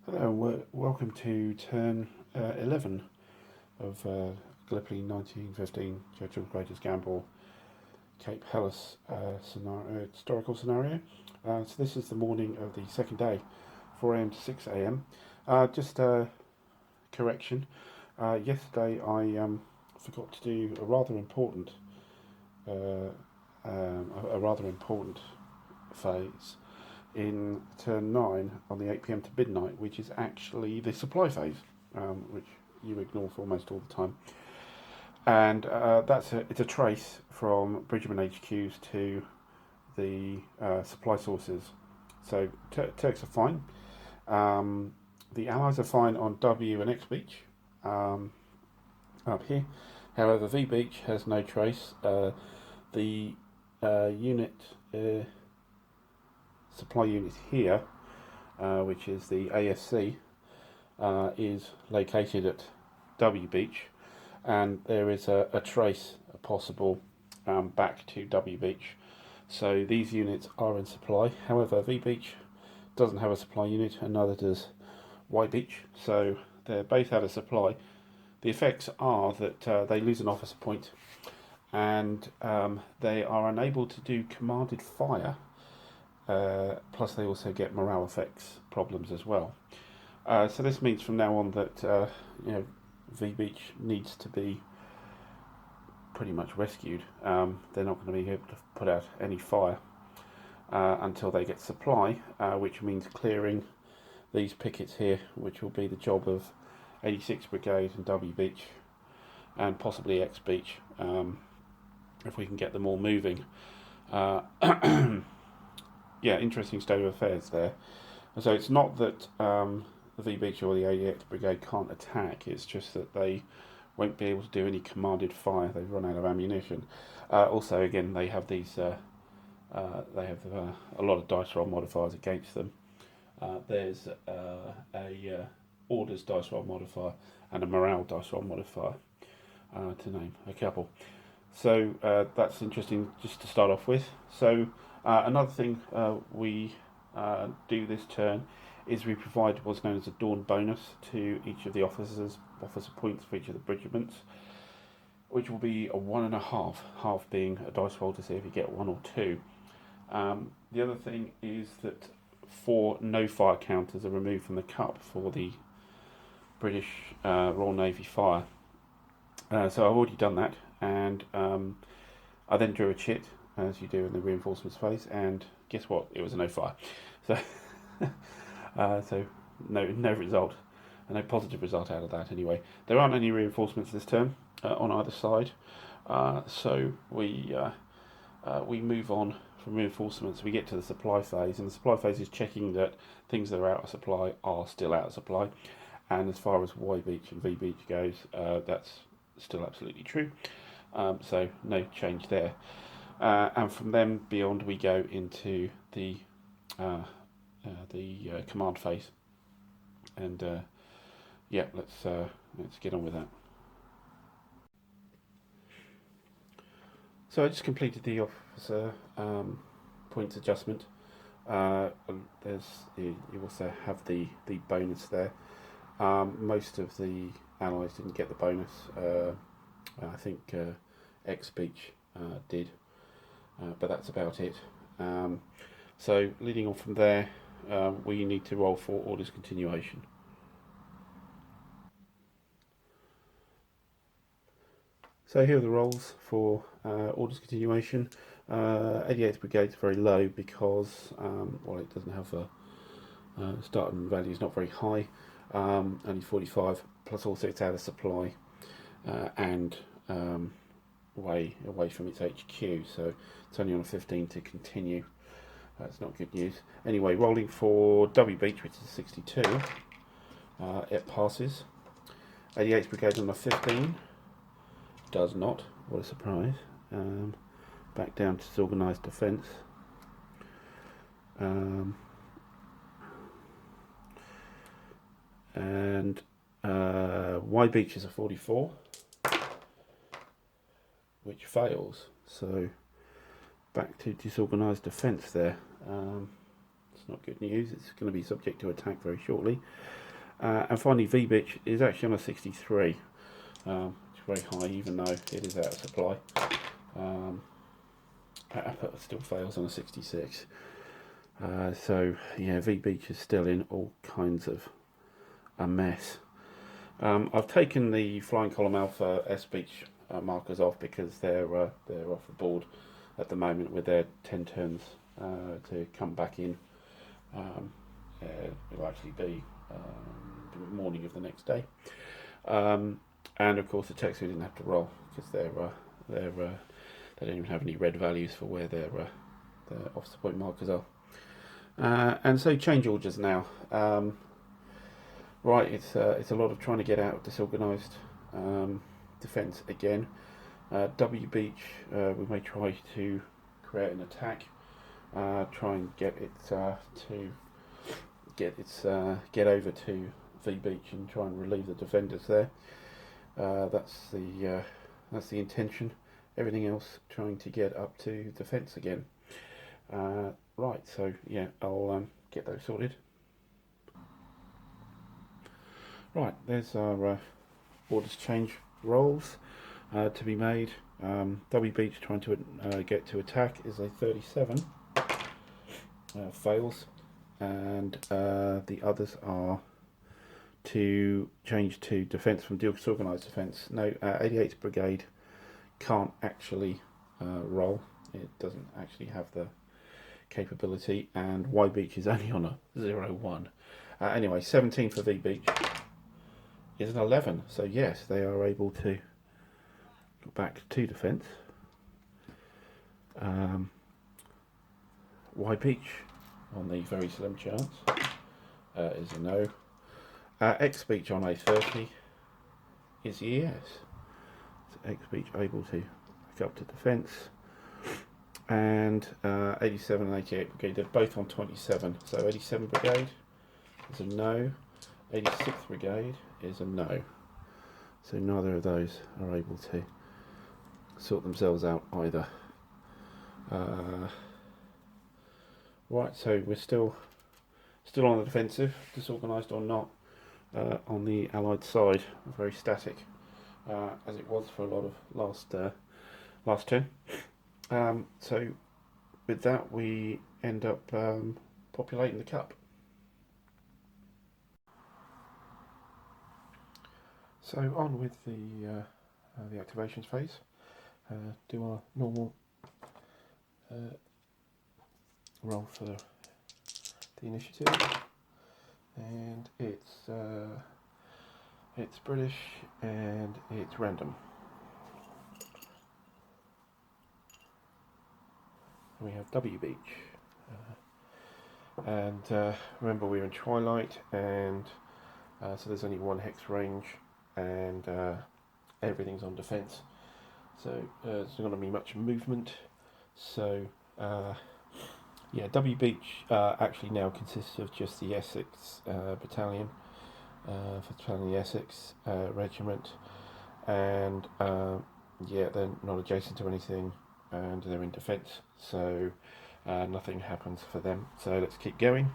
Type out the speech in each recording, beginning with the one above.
Hello, and welcome to turn 11 of Gallipoli 1915 Churchill's Greatest Gamble Cape Helles historical scenario. So this is the morning of the second day, 4 a.m. to 6 a.m. Just a correction. Yesterday I forgot to do a rather important phase in turn 9 on the 8 p.m. to midnight, which is actually the supply phase, which you ignore for almost all the time. And it's a trace from Bridgman HQs to the supply sources. So Turks are fine. The Allies are fine on W and X Beach up here. However, V Beach has no trace. The unit supply unit here, which is the ASC, is located at W Beach, and there is a trace possible back to W Beach. So these units are in supply. However, V Beach doesn't have a supply unit, and neither does Y Beach, so they're both out of supply. The effects are that they lose an officer point, and they are unable to do commanded fire. Plus they also get morale effects problems as well. So this means from now on that V Beach needs to be pretty much rescued. They're not going to be able to put out any fire until they get supply, which means clearing these pickets here, which will be the job of 86th Brigade and W Beach and possibly X Beach, if we can get them all moving. Yeah, interesting state of affairs there. So it's not that the V Beach or the 88th Brigade can't attack, it's just that they won't be able to do any commanded fire. They've run out of ammunition. Also, again, they have these. They have a lot of dice roll modifiers against them. There's a orders dice roll modifier and a morale dice roll modifier, to name a couple. So that's interesting just to start off with. So another thing we do this turn is we provide what's known as a dawn bonus to each of the officer points for each of the regiments, which will be a 1.5, half being a dice roll to see if you get 1 or 2. The other thing is that 4 no fire counters are removed from the cup for the British Royal Navy fire. So I've already done that, and I then drew a chit, as you do in the reinforcements phase, and guess what? It was a no fire. So, so no result, no positive result out of that. Anyway, there aren't any reinforcements this turn on either side, so we move on from reinforcements. We get to the supply phase, and the supply phase is checking that things that are out of supply are still out of supply. And as far as Y Beach and V Beach goes, that's still absolutely true. So no change there. And from then beyond, we go into the command phase. And yeah, let's get on with that. So I just completed the officer points adjustment. You also have the bonus there. Most of the allies didn't get the bonus. I think X Beach did, but that's about it. So leading on from there, we need to roll for orders continuation. So here are the rolls for orders continuation. 88th Brigade is very low because it doesn't have a starting value is not very high. Only 45, plus also it's out of supply and way away from its HQ, so it's only on a 15 to continue. That's not good news. Anyway, rolling for W Beach, which is 62, it passes. 88th Brigade on a 15, does not. What a surprise. Back down to disorganized defence. And Y Beach is a 44, which fails. So back to disorganized defence there. That's not good news. It's going to be subject to attack very shortly. And finally, V-Bitch is actually on a 63. It's very high, even though it is out of supply. It still fails on a 66. So yeah, V-Beach is still in all kinds of a mess. I've taken the Flying Column Alpha S-Beach markers off because they're off the board at the moment with their 10 turns to come back in. It'll actually be the morning of the next day. And of course the text we didn't have to roll because they don't even have any red values for where their offset point markers are. And so change orders now. Right, it's a lot of trying to get out of disorganised defence again. W Beach, we may try to create an attack, try and get it get over to V Beach and try and relieve the defenders there. That's the intention. Everything else trying to get up to defence again. Right, so yeah, I'll get those sorted. Right, there's our orders change rolls to be made. W Beach trying to get to attack is a 37, fails, and the others are to change to defence from disorganised defence. No, 88th Brigade can't actually roll. It doesn't actually have the capability, and Y Beach is only on a 0-1. Anyway, 17 for V Beach is an 11, so yes, they are able to go back to defence. Y Beach, on the very slim chance, is a no. X Beach on a 30 is a yes. So X Beach able to back up to defence. And 87 and 88 Brigade, they're both on 27. So 87 Brigade is a no. 86th Brigade is a no. So neither of those are able to sort themselves out either. Right, so we're still on the defensive, disorganised or not, on the Allied side, very static, as it was for a lot of last turn. So with that, we end up populating the cup. So on with the activations phase. Do our normal roll for the initiative, and it's British and it's random. We have W Beach, and remember we're in Twilight, and so there's only one hex range, and everything's on defence, so there's not going to be much movement. So yeah, W Beach actually now consists of just the Essex battalion, for the Essex regiment, and yeah, they're not adjacent to anything, and they're in defence, so nothing happens for them. So let's keep going.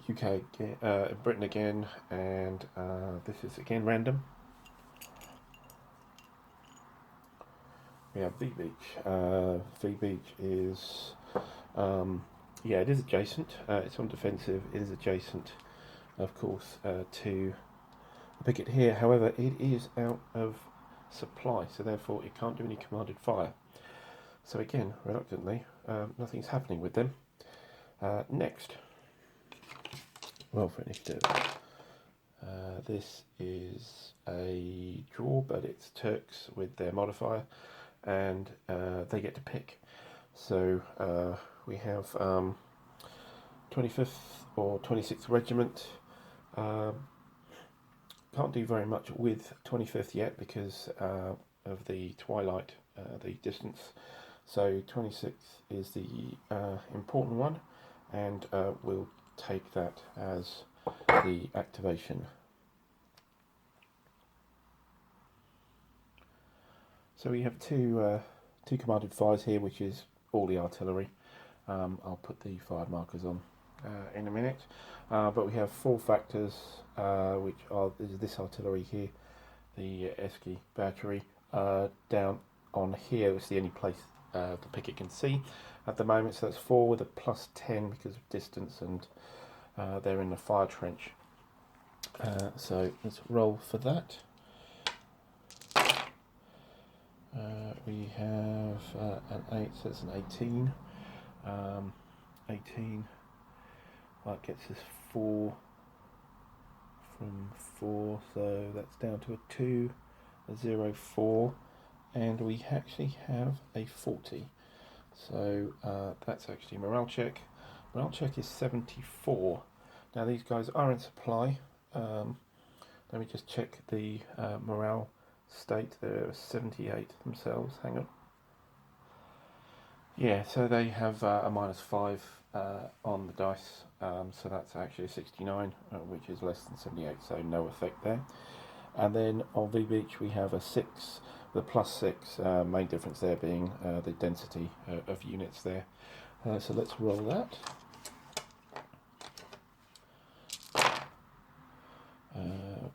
UK, Britain again, and this is again random. We have V Beach. V Beach is, yeah, it is adjacent. It's on defensive. It is adjacent, of course, to the picket here. However, it is out of supply, so therefore it can't do any commanded fire. So again, reluctantly, nothing's happening with them. Next, well, for initiative, this is a draw, but it's Turks with their modifier, and they get to pick. So we have 25th or 26th Regiment. Can't do very much with 25th yet because of the Twilight, the distance. So 26th is the important one, and we'll take that as the activation. So we have two two commanded fires here, which is all the artillery. I'll put the fired markers on in a minute. But we have 4 factors, which are this artillery here, the Esky battery. Down on here, it's the only place the picket can see at the moment, so that's 4 with a +10 because of distance, and they're in the fire trench. So let's roll for that. We have an 8, so it's an 18. 18, that gets us 4 from 4, so that's down to a 2, a 0, 4, and we actually have a 40. So that's actually morale check. Morale check is 74. Now these guys are in supply. Let me just check the morale state. They're 78 themselves. Hang on. Yeah, so they have a -5 on the dice, so that's actually a 69, which is less than 78, so no effect there. And then on V Beach we have a 6, the +6, main difference there being the density of units there. So let's roll that.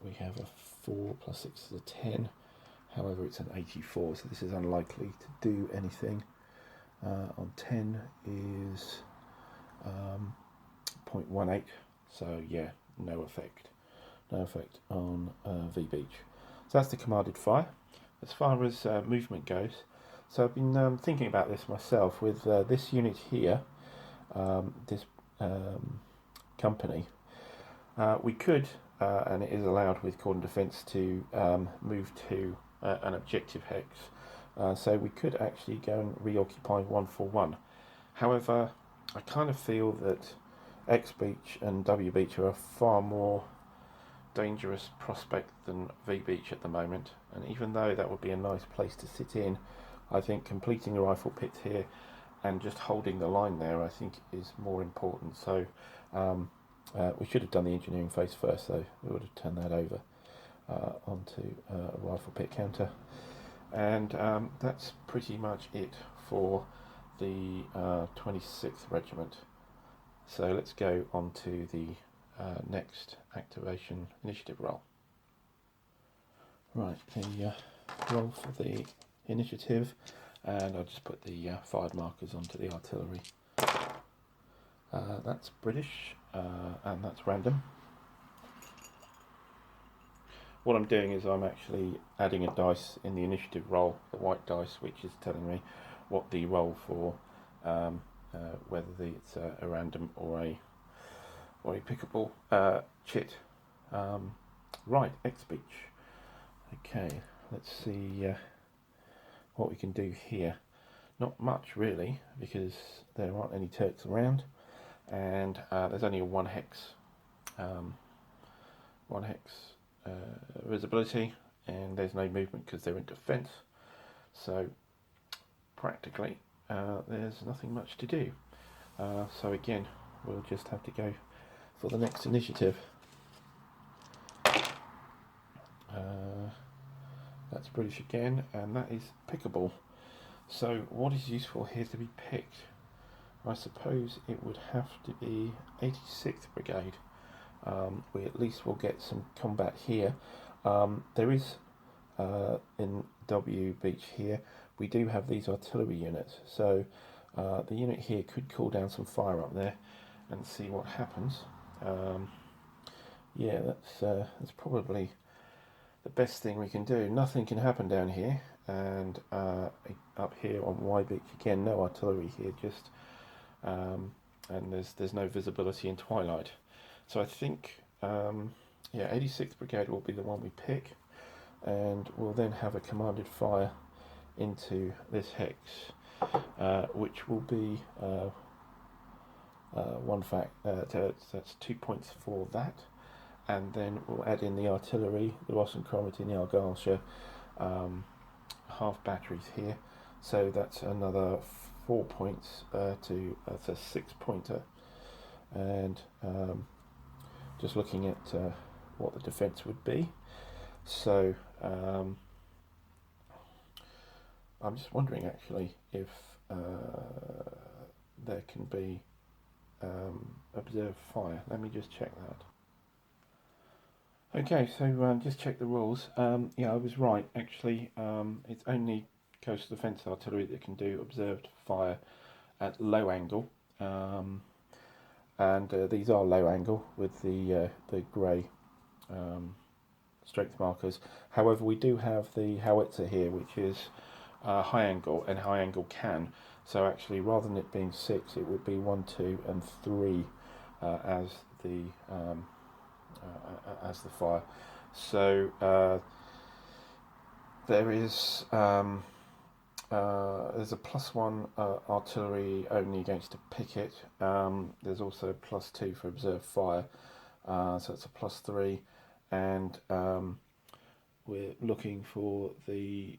We have a 4 + 6 is a 10, however it's an 84, so this is unlikely to do anything. On 10 is 0.18, so yeah, no effect on V Beach. So that's the commanded fire. As far as movement goes, so I've been thinking about this myself with this unit here, this company. We could, and it is allowed with cordon defence, to move to an objective hex. So we could actually go and reoccupy 141. However, I kind of feel that X Beach and W Beach are a far more dangerous prospect than V Beach at the moment, and even though that would be a nice place to sit in, I think completing a rifle pit here and just holding the line there, I think, is more important. So we should have done the engineering phase first, though. We would have turned that over onto a rifle pit counter. And that's pretty much it for the 26th Regiment. So let's go on to the next activation initiative roll. Right, the roll for the initiative, and I'll just put the fired markers onto the artillery. That's British, and that's random. What I'm doing is I'm actually adding a dice in the initiative roll, the white dice, which is telling me what the roll for, whether it's a random or a pickable chit. Right, X Beach. Okay, let's see what we can do here. Not much really, because there aren't any Turks around, and there's only a 1 hex. 1 hex visibility, and there's no movement because they're in defence, so practically there's nothing much to do. So again, we'll just have to go for the next initiative. That's British again, and that is pickable. So what is useful here to be picked? I suppose it would have to be 86th Brigade. We at least will get some combat here. There is, in W Beach here, we do have these artillery units, so the unit here could call down some fire up there and see what happens. Yeah, that's probably the best thing we can do. Nothing can happen down here, and up here on Y Beach again, no artillery here, just and there's no visibility in Twilight. So I think, yeah, 86th Brigade will be the one we pick, and we'll then have a commanded fire into this hex, which will be that's 2 points for that, and then we'll add in the artillery, the Ross and Cromarty and the Argyllshire half batteries here, so that's another 4 points to that's a 6-pointer, and just looking at what the defence would be. So I'm just wondering actually if there can be observed fire. Let me just check that. Okay, so just check the rules. Yeah, I was right actually. It's only coastal defence artillery that can do observed fire at low angle, and these are low angle with the grey strength markers. However, we do have the howitzer here, which is high angle and high angle can. So actually, rather than it being 6, it would be 1, 2, and 3 as the fire. So there is there's a +1 artillery only against a picket. There's also a +2 for observed fire, so it's a +3, and we're looking for the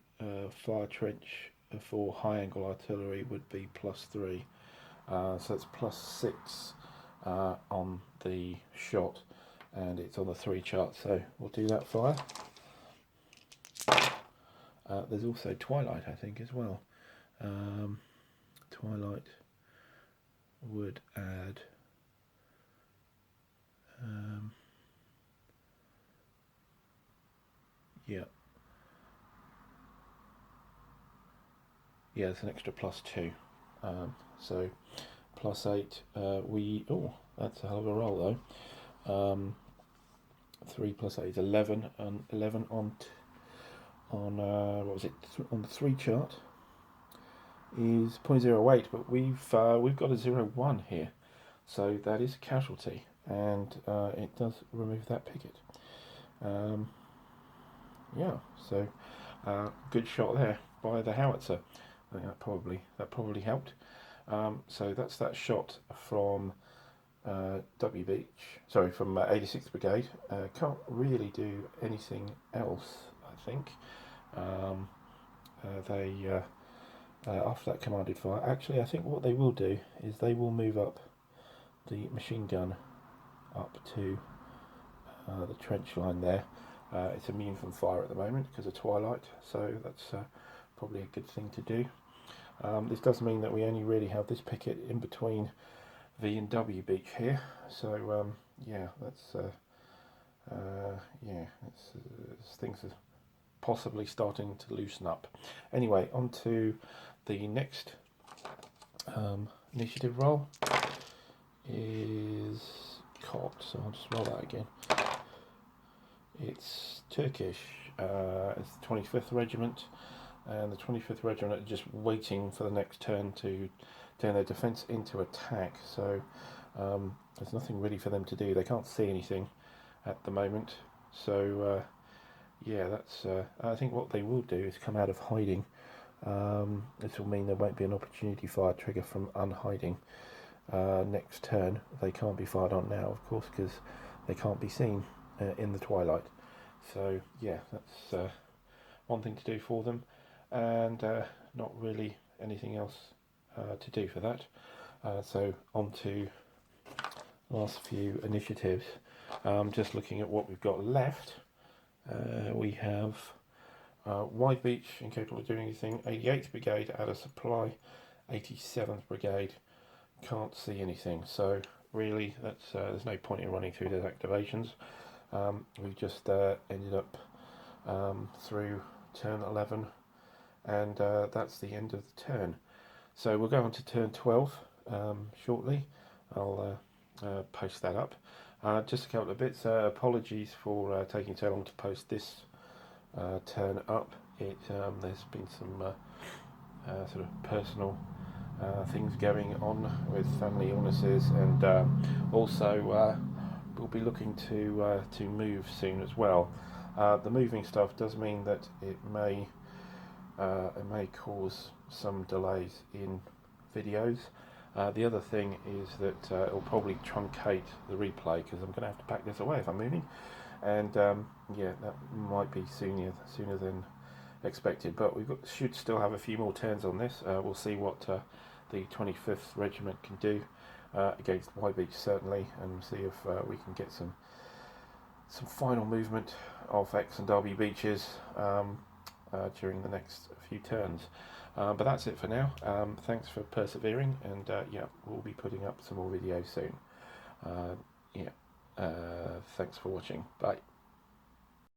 fire trench for high angle artillery would be +3, so it's +6 on the shot, and it's on the 3 chart, so we'll do that fire. There's also Twilight, I think, as well. Twilight would add yeah, it's an extra +2, so +8. That's a hell of a roll though. 3 + 8 is 11, and 11 on what was it, on the 3 chart is 0.08, but we've got a 0.1 here, so that is a casualty, and it does remove that picket. Yeah, so good shot there by the howitzer. I think that probably helped. So that's that shot from W Beach, sorry, from 86th Brigade. Can't really do anything else, I think. They after that commanded fire, actually I think what they will do is they will move up the machine gun up to the trench line there. It's immune from fire at the moment because of Twilight, so that's probably a good thing to do. This does mean that we only really have this picket in between V and W Beach here, so yeah, that's things are possibly starting to loosen up. Anyway, on to the next initiative roll is cocked, so I'll just roll that again. It's Turkish. It's the 25th Regiment, and the 25th Regiment are just waiting for the next turn to turn their defence into attack, so there's nothing really for them to do. They can't see anything at the moment, so yeah, that's I think what they will do is come out of hiding. This will mean there won't be an opportunity fire trigger from unhiding next turn. They can't be fired on now, of course, because they can't be seen in the twilight. So yeah, that's one thing to do for them, and not really anything else to do for that. So on to last few initiatives. Just looking at what we've got left. We have Wide Beach, incapable of doing anything. 88th Brigade out of supply. 87th Brigade can't see anything. So really, that's there's no point in running through those activations. We've just ended up through turn 11, and that's the end of the turn. So we'll go on to turn 12 shortly. I'll post that up. Just a couple of bits. Apologies for taking so long to post this turn up. There's been some sort of personal things going on with family illnesses, and also we'll be looking to move soon as well. The moving stuff does mean that it may cause some delays in videos. The other thing is that it will probably truncate the replay because I'm going to have to pack this away if I'm moving, and yeah, that might be sooner than expected. But should still have a few more turns on this. We'll see what the 25th Regiment can do against White Beach certainly, and see if we can get some final movement of X and W beaches during the next few turns. But that's it for now. Thanks for persevering, and yeah, we'll be putting up some more videos soon. Yeah, thanks for watching. Bye.